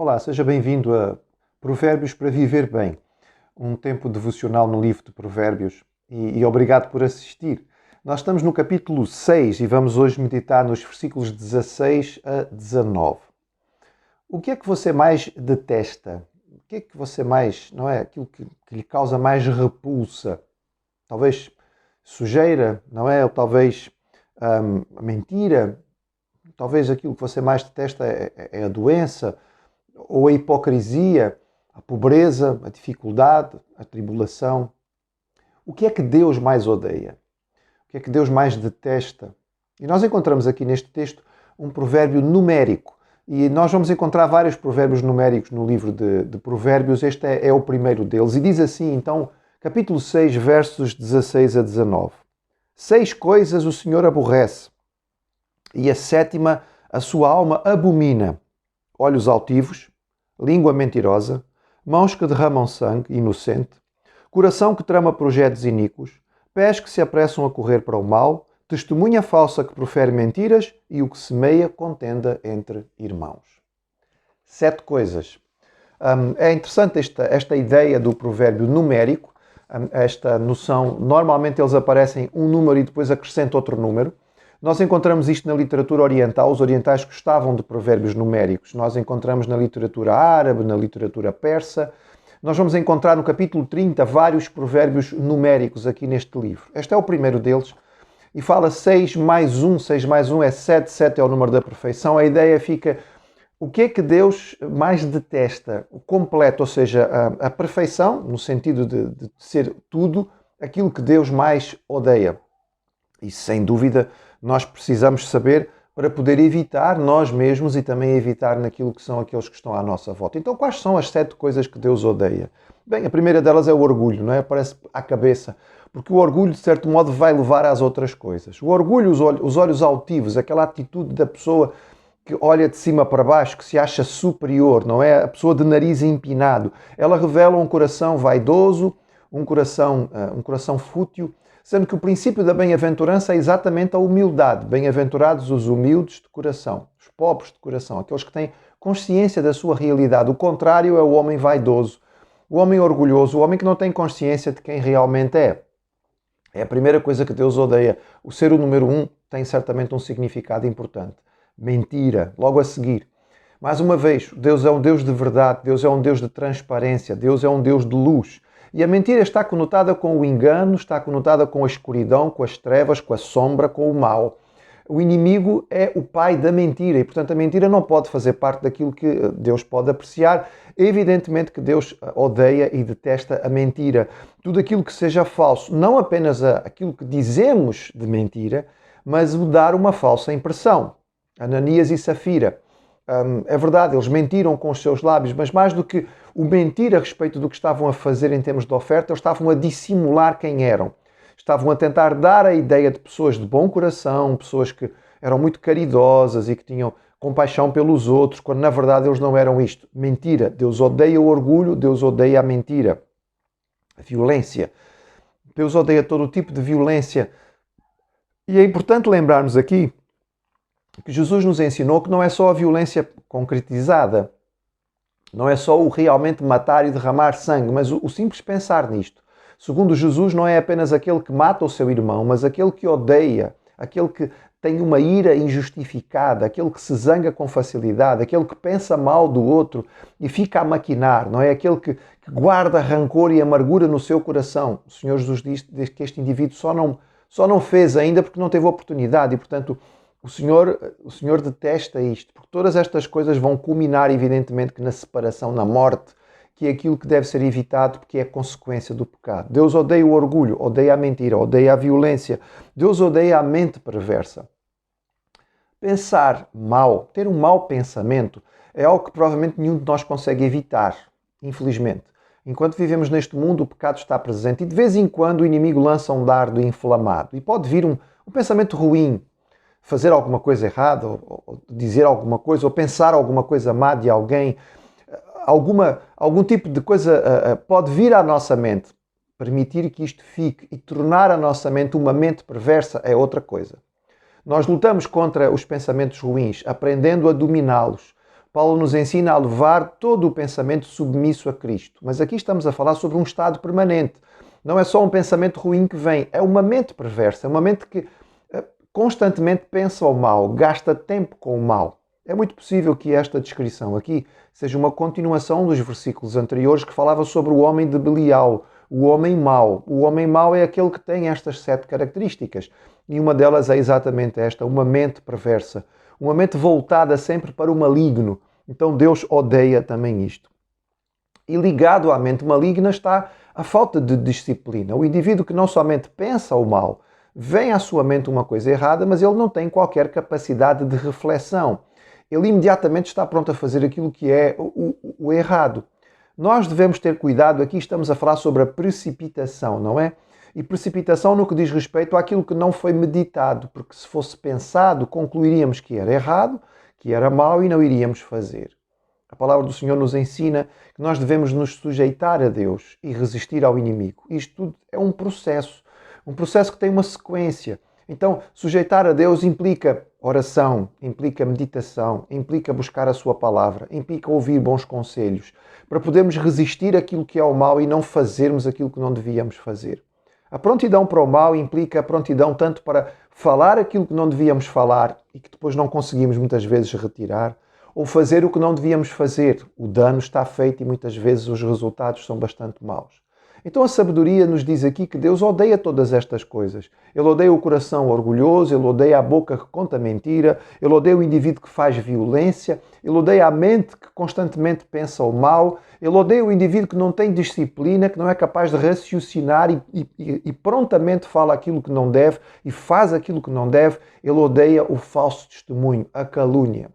Olá, seja bem-vindo a Provérbios para Viver Bem, um tempo devocional no livro de Provérbios e obrigado por assistir. Nós estamos no capítulo 6 e vamos hoje meditar nos versículos 16 a 19. O que é que você mais detesta? O que é que você mais, não é? Aquilo que lhe causa mais repulsa? Talvez sujeira, não é? Ou talvez mentira? Talvez aquilo que você mais detesta é a doença, ou a hipocrisia, a pobreza, a dificuldade, a tribulação. O que é que Deus mais odeia? O que é que Deus mais detesta? E nós encontramos aqui neste texto um provérbio numérico. E nós vamos encontrar vários provérbios numéricos no livro de Provérbios. Este é o primeiro deles. E diz assim, então, capítulo 6, versos 16 a 19. 6 coisas o Senhor aborrece, e a sétima a sua alma abomina: olhos altivos, língua mentirosa, mãos que derramam sangue inocente, coração que trama projetos iníquos, pés que se apressam a correr para o mal, testemunha falsa que profere mentiras e o que semeia contenda entre irmãos. 7 coisas. É interessante esta ideia do provérbio numérico, esta noção. Normalmente eles aparecem um número e depois acrescenta outro número. Nós encontramos isto na literatura oriental. Os orientais gostavam de provérbios numéricos. Nós encontramos na literatura árabe, na literatura persa. Nós vamos encontrar no capítulo 30 vários provérbios numéricos aqui neste livro. Este é o primeiro deles e fala 6 mais 1. 6 mais 1 é 7, 7 é o número da perfeição. A ideia fica: o que é que Deus mais detesta? O completo, ou seja, a perfeição, no sentido de ser tudo, aquilo que Deus mais odeia. E sem dúvida nós precisamos saber para poder evitar nós mesmos e também evitar naquilo que são aqueles que estão à nossa volta. Então, quais são as 7 coisas que Deus odeia? Bem, a primeira delas é o orgulho, não é? Aparece à cabeça, porque o orgulho, de certo modo, vai levar às outras coisas. O orgulho, os olhos altivos, aquela atitude da pessoa que olha de cima para baixo, que se acha superior, não é? A pessoa de nariz empinado. Ela revela um coração vaidoso, um coração fútil, sendo que o princípio da bem-aventurança é exatamente a humildade. Bem-aventurados os humildes de coração, os pobres de coração, aqueles que têm consciência da sua realidade. O contrário é o homem vaidoso, o homem orgulhoso, o homem que não tem consciência de quem realmente é. É a primeira coisa que Deus odeia. O ser o número 1 tem certamente um significado importante. Mentira, logo a seguir. Mais uma vez, Deus é um Deus de verdade, Deus é um Deus de transparência, Deus é um Deus de luz. E a mentira está conotada com o engano, está conotada com a escuridão, com as trevas, com a sombra, com o mal. O inimigo é o pai da mentira e, portanto, a mentira não pode fazer parte daquilo que Deus pode apreciar. Evidentemente que Deus odeia e detesta a mentira. Tudo aquilo que seja falso, não apenas aquilo que dizemos de mentira, mas o dar uma falsa impressão. Ananias e Safira. É verdade, eles mentiram com os seus lábios, mas mais do que o mentir a respeito do que estavam a fazer em termos de oferta, eles estavam a dissimular quem eram. Estavam a tentar dar a ideia de pessoas de bom coração, pessoas que eram muito caridosas e que tinham compaixão pelos outros, quando na verdade eles não eram isto. Mentira. Deus odeia o orgulho, Deus odeia a mentira. A violência. Deus odeia todo o tipo de violência. E é importante lembrarmos aqui que Jesus nos ensinou que não é só a violência concretizada, não é só o realmente matar e derramar sangue, mas o simples pensar nisto. Segundo Jesus, não é apenas aquele que mata o seu irmão, mas aquele que odeia, aquele que tem uma ira injustificada, aquele que se zanga com facilidade, aquele que pensa mal do outro e fica a maquinar, não é? Aquele que guarda rancor e amargura no seu coração. O Senhor Jesus diz que este indivíduo só não fez ainda porque não teve oportunidade e, portanto, o Senhor detesta isto, porque todas estas coisas vão culminar, evidentemente, que na separação, na morte, que é aquilo que deve ser evitado, porque é consequência do pecado. Deus odeia o orgulho, odeia a mentira, odeia a violência. Deus odeia a mente perversa. Pensar mal, ter um mau pensamento, é algo que provavelmente nenhum de nós consegue evitar, infelizmente. Enquanto vivemos neste mundo, o pecado está presente e de vez em quando o inimigo lança um dardo inflamado e pode vir um pensamento ruim, fazer alguma coisa errada, ou dizer alguma coisa, ou pensar alguma coisa má de alguém, algum tipo de coisa pode vir à nossa mente. Permitir que isto fique e tornar a nossa mente uma mente perversa é outra coisa. Nós lutamos contra os pensamentos ruins, aprendendo a dominá-los, Paulo nos ensina a levar todo o pensamento submisso a Cristo. Mas aqui estamos a falar sobre um estado permanente. Não é só um pensamento ruim que vem, é uma mente perversa, é uma mente que constantemente pensa o mal, gasta tempo com o mal. É muito possível que esta descrição aqui seja uma continuação dos versículos anteriores que falava sobre o homem de Belial, o homem mau. O homem mau é aquele que tem estas 7 características. E uma delas é exatamente esta, uma mente perversa. Uma mente voltada sempre para o maligno. Então Deus odeia também isto. E ligado à mente maligna está a falta de disciplina. O indivíduo que não somente pensa o mal, vem à sua mente uma coisa errada, mas ele não tem qualquer capacidade de reflexão. Ele imediatamente está pronto a fazer aquilo que é o errado. Nós devemos ter cuidado, aqui estamos a falar sobre a precipitação, não é? E precipitação no que diz respeito àquilo que não foi meditado, porque se fosse pensado, concluiríamos que era errado, que era mau e não iríamos fazer. A palavra do Senhor nos ensina que nós devemos nos sujeitar a Deus e resistir ao inimigo. Isto tudo é um processo que tem uma sequência. Então, sujeitar a Deus implica oração, implica meditação, implica buscar a sua palavra, implica ouvir bons conselhos, para podermos resistir àquilo que é o mal e não fazermos aquilo que não devíamos fazer. A prontidão para o mal implica a prontidão tanto para falar aquilo que não devíamos falar e que depois não conseguimos muitas vezes retirar, ou fazer o que não devíamos fazer. O dano está feito e muitas vezes os resultados são bastante maus. Então a sabedoria nos diz aqui que Deus odeia todas estas coisas. Ele odeia o coração orgulhoso, ele odeia a boca que conta mentira, ele odeia o indivíduo que faz violência, ele odeia a mente que constantemente pensa o mal, ele odeia o indivíduo que não tem disciplina, que não é capaz de raciocinar e prontamente fala aquilo que não deve e faz aquilo que não deve. Ele odeia o falso testemunho, a calúnia.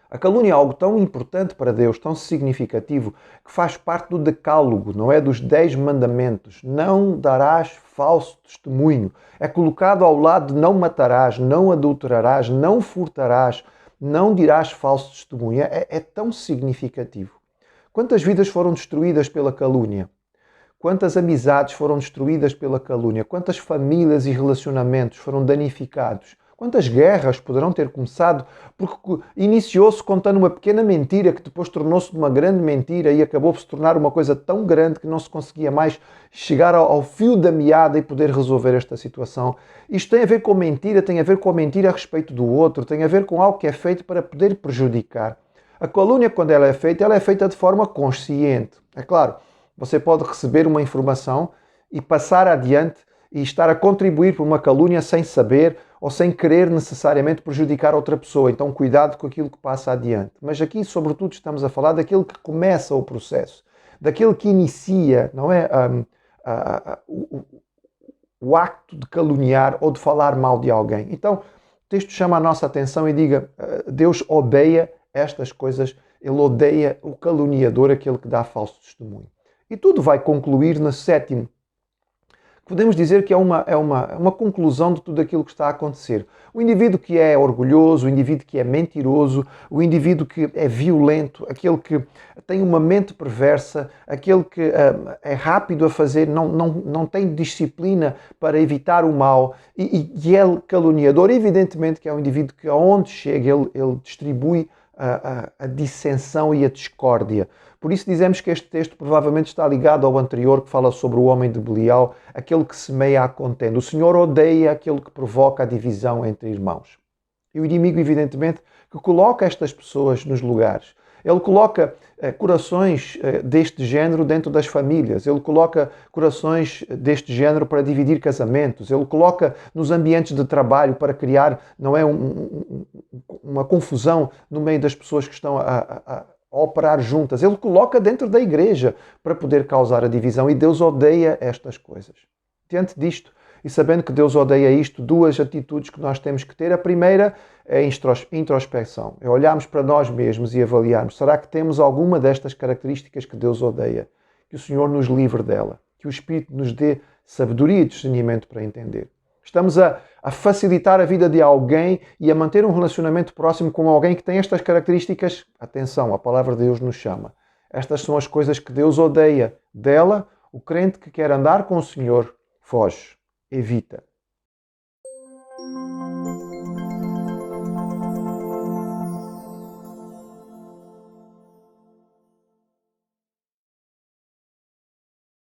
A calúnia é algo tão importante para Deus, tão significativo, que faz parte do decálogo, não é? Dos 10 mandamentos. Não darás falso testemunho. É colocado ao lado de não matarás, não adulterarás, não furtarás, não dirás falso testemunho. É tão significativo. Quantas vidas foram destruídas pela calúnia? Quantas amizades foram destruídas pela calúnia? Quantas famílias e relacionamentos foram danificados? Quantas guerras poderão ter começado porque iniciou-se contando uma pequena mentira que depois tornou-se uma grande mentira e acabou por se tornar uma coisa tão grande que não se conseguia mais chegar ao fio da meada e poder resolver esta situação. Isto tem a ver com mentira, tem a ver com a mentira a respeito do outro, tem a ver com algo que é feito para poder prejudicar. A calúnia, quando ela é feita de forma consciente. É claro, você pode receber uma informação e passar adiante e estar a contribuir por uma calúnia sem saber ou sem querer necessariamente prejudicar outra pessoa. Então, cuidado com aquilo que passa adiante. Mas aqui, sobretudo, estamos a falar daquele que começa o processo, daquele que inicia, não é? O acto de caluniar ou de falar mal de alguém. Então, o texto chama a nossa atenção e diga, Deus odeia estas coisas, ele odeia o caluniador, aquele que dá falso testemunho. E tudo vai concluir no 7º. Podemos dizer que é uma conclusão de tudo aquilo que está a acontecer. O indivíduo que é orgulhoso, o indivíduo que é mentiroso, o indivíduo que é violento, aquele que tem uma mente perversa, aquele que é rápido a fazer, não tem disciplina para evitar o mal e é caluniador, evidentemente que é um indivíduo que aonde chega ele distribui a dissensão e a discórdia. Por isso dizemos que este texto provavelmente está ligado ao anterior que fala sobre o homem de Belial, aquele que semeia a contenda. O Senhor odeia aquele que provoca a divisão entre irmãos. E o inimigo, evidentemente, que coloca estas pessoas nos lugares. Ele coloca corações deste género dentro das famílias. Ele coloca corações deste género para dividir casamentos. Ele coloca nos ambientes de trabalho para criar, não é, uma confusão no meio das pessoas que estão a operar juntas. Ele coloca dentro da igreja para poder causar a divisão. E Deus odeia estas coisas. Diante disto, e sabendo que Deus odeia isto, 2 atitudes que nós temos que ter. A primeira é a introspecção. É olharmos para nós mesmos e avaliarmos. Será que temos alguma destas características que Deus odeia? Que o Senhor nos livre dela. Que o Espírito nos dê sabedoria e discernimento para entender. Estamos a facilitar a vida de alguém e a manter um relacionamento próximo com alguém que tem estas características. Atenção, a palavra de Deus nos chama. Estas são as coisas que Deus odeia. Dela, o crente que quer andar com o Senhor foge, evita.